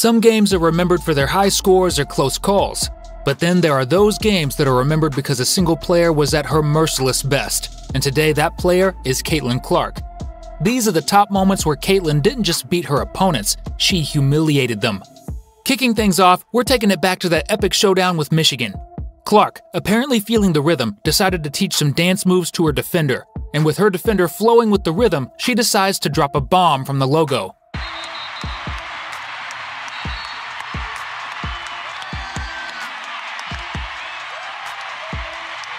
Some games are remembered for their high scores or close calls, but then there are those games that are remembered because a single player was at her merciless best, and today that player is Caitlin Clark. These are the top moments where Caitlin didn't just beat her opponents, she humiliated them. Kicking things off, we're taking it back to that epic showdown with Michigan. Clark, apparently feeling the rhythm, decided to teach some dance moves to her defender, and with her defender flowing with the rhythm, she decides to drop a bomb from the logo.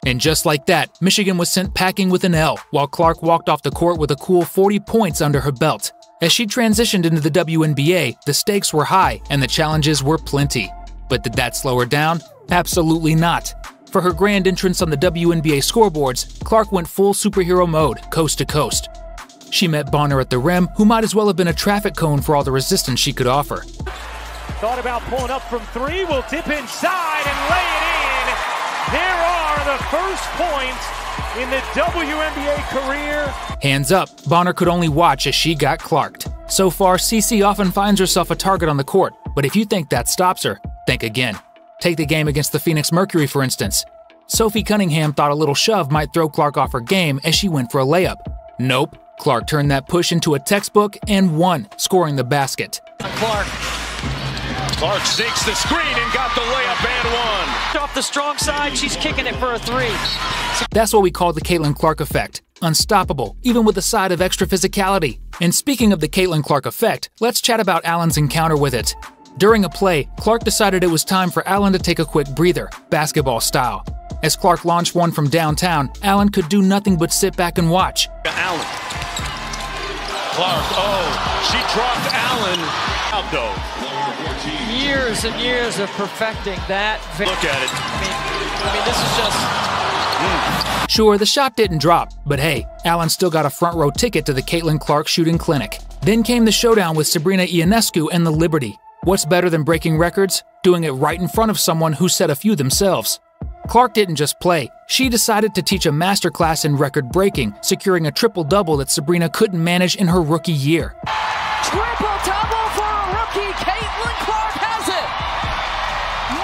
And just like that, Michigan was sent packing with an L, while Clark walked off the court with a cool 40 points under her belt. As she transitioned into the WNBA, the stakes were high and the challenges were plenty. But did that slow her down? Absolutely not. For her grand entrance on the WNBA scoreboards, Clark went full superhero mode, coast to coast. She met Bonner at the rim, who might as well have been a traffic cone for all the resistance she could offer. Thought about pulling up from three, will dip inside and lay it in. There are the first points in the WNBA career. Hands up, Bonner could only watch as she got Clarked. So far, CC often finds herself a target on the court, but if you think that stops her, think again. Take the game against the Phoenix Mercury, for instance. Sophie Cunningham thought a little shove might throw Clark off her game as she went for a layup. Nope, Clark turned that push into a textbook and won, scoring the basket. Clark sinks the screen and got the layup and one. Off the strong side, she's kicking it for a three. That's what we call the Caitlin Clark effect. Unstoppable, even with a side of extra physicality. And speaking of the Caitlin Clark effect, let's chat about Allen's encounter with it. During a play, Clark decided it was time for Allen to take a quick breather, basketball style. As Clark launched one from downtown, Allen could do nothing but sit back and watch. Allen. Clark, she dropped Allen out though. Years and years of perfecting that. Look at it. I mean, this is just... Sure, the shot didn't drop, but hey, Allen still got a front row ticket to the Caitlin Clark shooting clinic. Then came the showdown with Sabrina Ionescu and the Liberty. What's better than breaking records? Doing it right in front of someone who set a few themselves. Clark didn't just play, she decided to teach a masterclass in record breaking, securing a triple-double that Sabrina couldn't manage in her rookie year. Triple-double for a rookie, Caitlin Clark has it!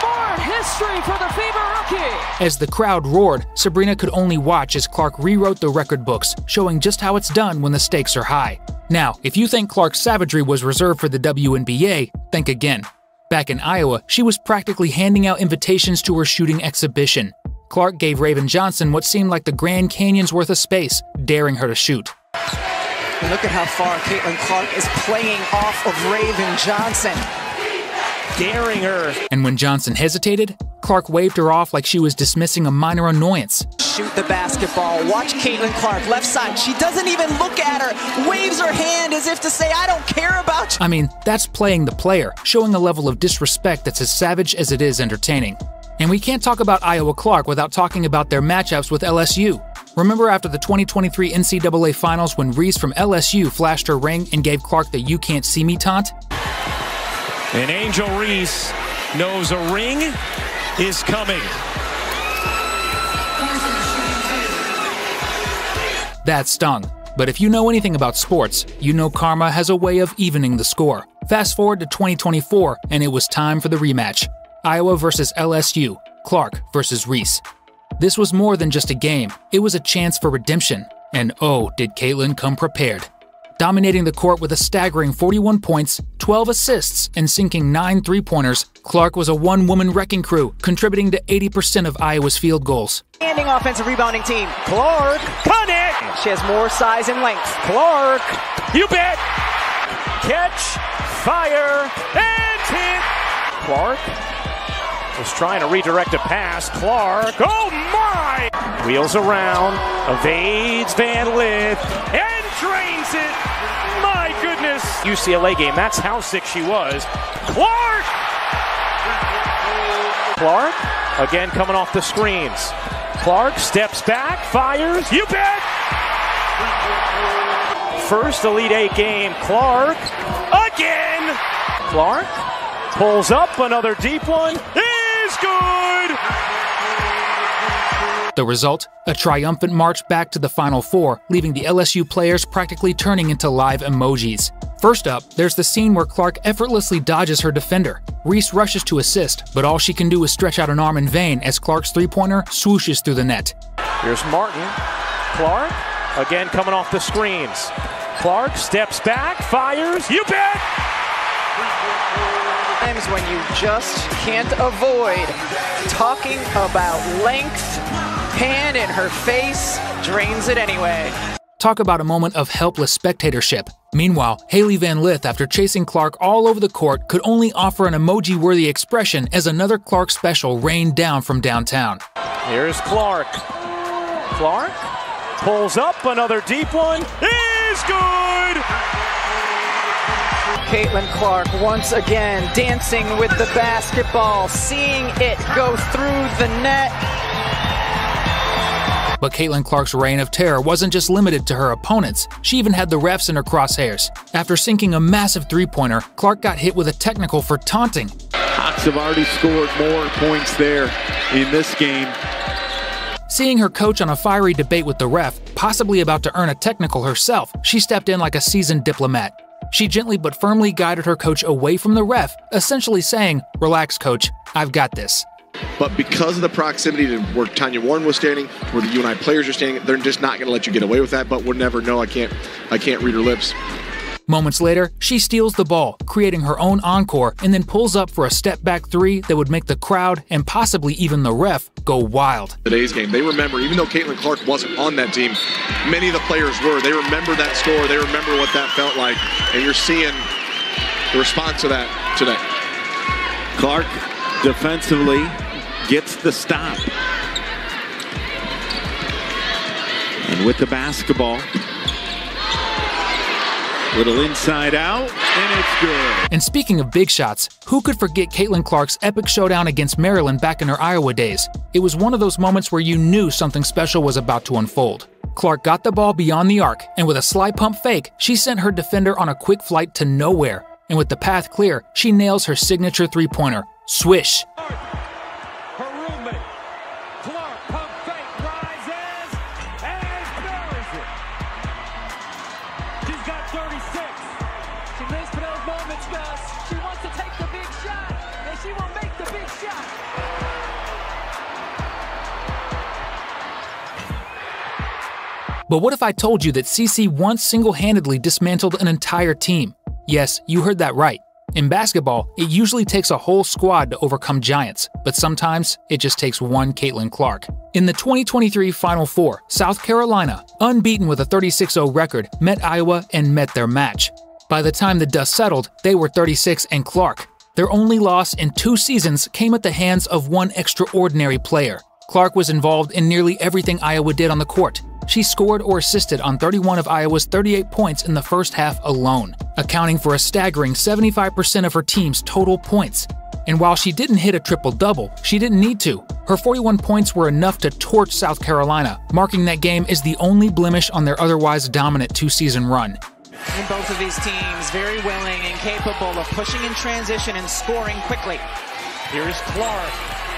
More history for the Fever rookie! As the crowd roared, Sabrina could only watch as Clark rewrote the record books, showing just how it's done when the stakes are high. Now, if you think Clark's savagery was reserved for the WNBA, think again. Back in Iowa, she was practically handing out invitations to her shooting exhibition. Clark gave Raven Johnson what seemed like the Grand Canyon's worth of space, daring her to shoot. And look at how far Caitlin Clark is playing off of Raven Johnson. Daring her. And when Johnson hesitated, Clark waved her off like she was dismissing a minor annoyance. Shoot the basketball. Watch Caitlin Clark, left side. She doesn't even look at her. Waves her hand as if to say, I don't care about you. I mean, that's playing the player, showing a level of disrespect that's as savage as it is entertaining. And we can't talk about Iowa Clark without talking about their matchups with LSU. Remember after the 2023 NCAA Finals when Reese from LSU flashed her ring and gave Clark the "you can't see me" taunt? And Angel Reese knows a ring is coming. That stung. But if you know anything about sports, you know karma has a way of evening the score. Fast forward to 2024, and it was time for the rematch. Iowa versus LSU, Clark versus Reese. This was more than just a game, it was a chance for redemption. And oh, did Caitlin come prepared. Dominating the court with a staggering 41 points, 12 assists, and sinking 9 three-pointers, Clark was a one-woman wrecking crew, contributing to 80% of Iowa's field goals. Standing offensive rebounding team. Clark, connect! She has more size and length. Clark, you bet! Catch, fire, and hit! Clark was trying to redirect a pass. Clark, oh my! Wheels around, evades Van Lith, and drains it! My goodness! UCLA game, that's how sick she was. Clark! Clark, again coming off the screens. Clark steps back, fires, you bet! First Elite Eight game, Clark, again! Clark pulls up, another deep one, is good! The result? A triumphant march back to the Final Four, leaving the LSU players practically turning into live emojis. First up, there's the scene where Clark effortlessly dodges her defender. Reese rushes to assist, but all she can do is stretch out an arm in vain as Clark's three-pointer swooshes through the net. Here's Martin. Clark, again coming off the screens. Clark steps back, fires, you bet! Times when you just can't avoid talking about length, hand in her face, drains it anyway. Talk about a moment of helpless spectatorship. Meanwhile, Hailey Van Lith, after chasing Clark all over the court, could only offer an emoji-worthy expression as another Clark special rained down from downtown. Here's Clark. Clark pulls up, another deep one, is good! Caitlin Clark once again dancing with the basketball, seeing it go through the net. But Caitlin Clark's reign of terror wasn't just limited to her opponents, she even had the refs in her crosshairs. After sinking a massive three-pointer, Clark got hit with a technical for taunting. Hawks have already scored more points there in this game. Seeing her coach on a fiery debate with the ref, possibly about to earn a technical herself, she stepped in like a seasoned diplomat. She gently but firmly guided her coach away from the ref, essentially saying, "Relax, coach, I've got this." But because of the proximity to where Tanya Warren was standing, where the UNI players are standing, they're just not going to let you get away with that, but we'll never know. I can't read her lips. Moments later, she steals the ball, creating her own encore, and then pulls up for a step-back three that would make the crowd, and possibly even the ref, go wild. Today's game, they remember, even though Caitlin Clark wasn't on that team, many of the players were. They remember that score. They remember what that felt like, and you're seeing the response to that today. Clark defensively gets the stop. And with the basketball, little inside out, and it's good. And speaking of big shots, who could forget Caitlin Clark's epic showdown against Maryland back in her Iowa days? It was one of those moments where you knew something special was about to unfold. Clark got the ball beyond the arc, and with a slide pump fake, she sent her defender on a quick flight to nowhere. And with the path clear, she nails her signature three-pointer. Swish! But what if I told you that CC once single-handedly dismantled an entire team? Yes, you heard that right. In basketball, it usually takes a whole squad to overcome giants, but sometimes it just takes one Caitlin Clark. In the 2023 Final Four, South Carolina, unbeaten with a 36-0 record, met Iowa and met their match. By the time the dust settled, they were 36 and Clark. Their only loss in 2 seasons came at the hands of one extraordinary player. Clark was involved in nearly everything Iowa did on the court. She scored or assisted on 31 of Iowa's 38 points in the first half alone, accounting for a staggering 75% of her team's total points. And while she didn't hit a triple-double, she didn't need to. Her 41 points were enough to torch South Carolina, marking that game as the only blemish on their otherwise dominant 2-season run. And both of these teams very willing and capable of pushing in transition and scoring quickly. Here's Clark.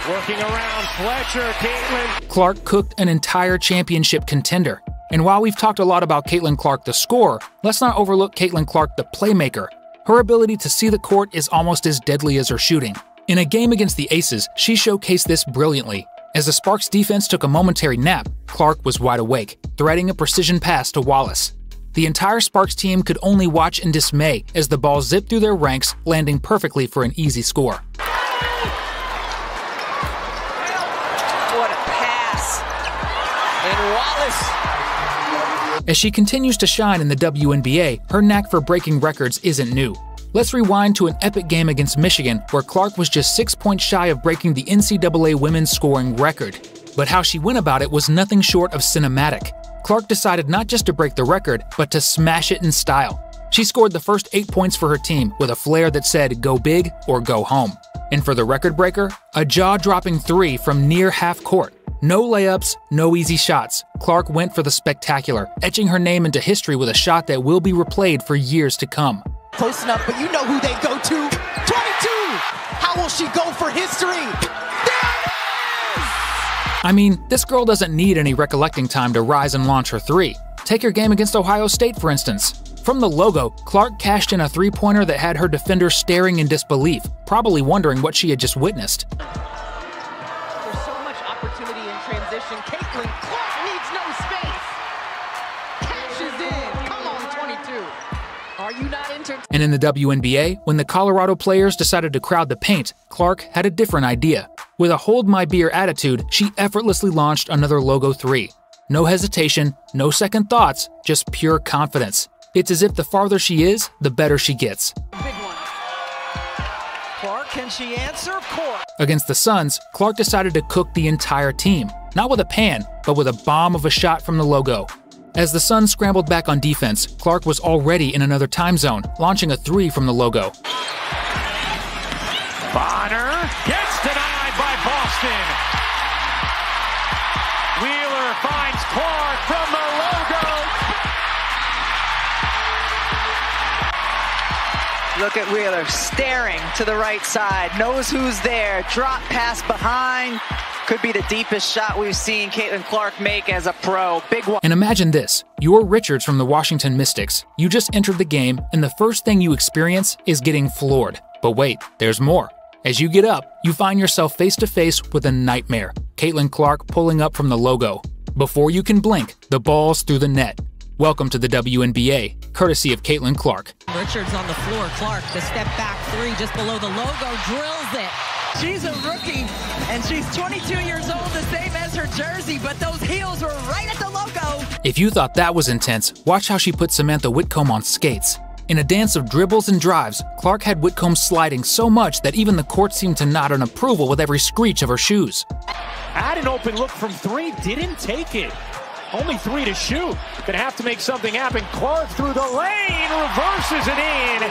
Working around Fletcher, Caitlin. Clark cooked an entire championship contender. And while we've talked a lot about Caitlin Clark the scorer, let's not overlook Caitlin Clark the playmaker. Her ability to see the court is almost as deadly as her shooting. In a game against the Aces, she showcased this brilliantly. As the Sparks defense took a momentary nap, Clark was wide awake, threading a precision pass to Wallace. The entire Sparks team could only watch in dismay as the ball zipped through their ranks, landing perfectly for an easy score. As she continues to shine in the WNBA, her knack for breaking records isn't new. Let's rewind to an epic game against Michigan where Clark was just 6 points shy of breaking the NCAA women's scoring record. But how she went about it was nothing short of cinematic. Clark decided not just to break the record, but to smash it in style. She scored the first 8 points for her team with a flair that said go big or go home. And for the record breaker, a jaw-dropping 3 from near half court. No layups, no easy shots. Clark went for the spectacular, etching her name into history with a shot that will be replayed for years to come. Close enough, but you know who they go to. 22! How will she go for history? There it is! I mean, this girl doesn't need any recollecting time to rise and launch her 3. Take her game against Ohio State, for instance. From the logo, Clark cashed in a three-pointer that had her defender staring in disbelief, probably wondering what she had just witnessed. There's so much opportunity in transition. Caitlin Clark needs no space. Cashes in. Come on, 22. Are you not entertained? And in the WNBA, when the Colorado players decided to crowd the paint, Clark had a different idea. With a hold my beer attitude, she effortlessly launched another logo 3. No hesitation, no second thoughts, just pure confidence. It's as if the farther she is, the better she gets. Big one. Clark, can she answer? Court. Against the Suns, Clark decided to cook the entire team, not with a pan, but with a bomb of a shot from the logo. As the Suns scrambled back on defense, Clark was already in another time zone, launching a 3 from the logo. Bonner gets denied by Boston. Wheeler finds Clark from the logo. Look at Wheeler staring to the right side, knows who's there, drop pass behind. Could be the deepest shot we've seen Caitlin Clark make as a pro. Big one. And imagine this, you're Richards from the Washington Mystics. You just entered the game, and the first thing you experience is getting floored. But wait, there's more. As you get up, you find yourself face to face with a nightmare. Caitlin Clark pulling up from the logo. Before you can blink, the ball's through the net. Welcome to the WNBA, courtesy of Caitlin Clark. Richards on the floor. Clark, the step back 3 just below the logo, drills it. She's a rookie, and she's 22 years old, the same as her jersey, but those heels were right at the logo. If you thought that was intense, watch how she put Samantha Whitcomb on skates. In a dance of dribbles and drives, Clark had Whitcomb sliding so much that even the court seemed to nod in approval with every screech of her shoes. Had an open look from 3, didn't take it. Only 3 to shoot. Gonna have to make something happen. Clark through the lane, reverses it in.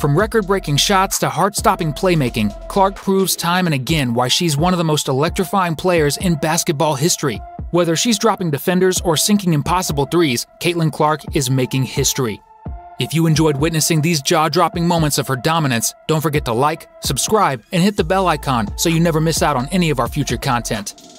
From record-breaking shots to heart-stopping playmaking, Clark proves time and again why she's one of the most electrifying players in basketball history. Whether she's dropping defenders or sinking impossible threes, Caitlin Clark is making history. If you enjoyed witnessing these jaw-dropping moments of her dominance, don't forget to like, subscribe, and hit the bell icon so you never miss out on any of our future content.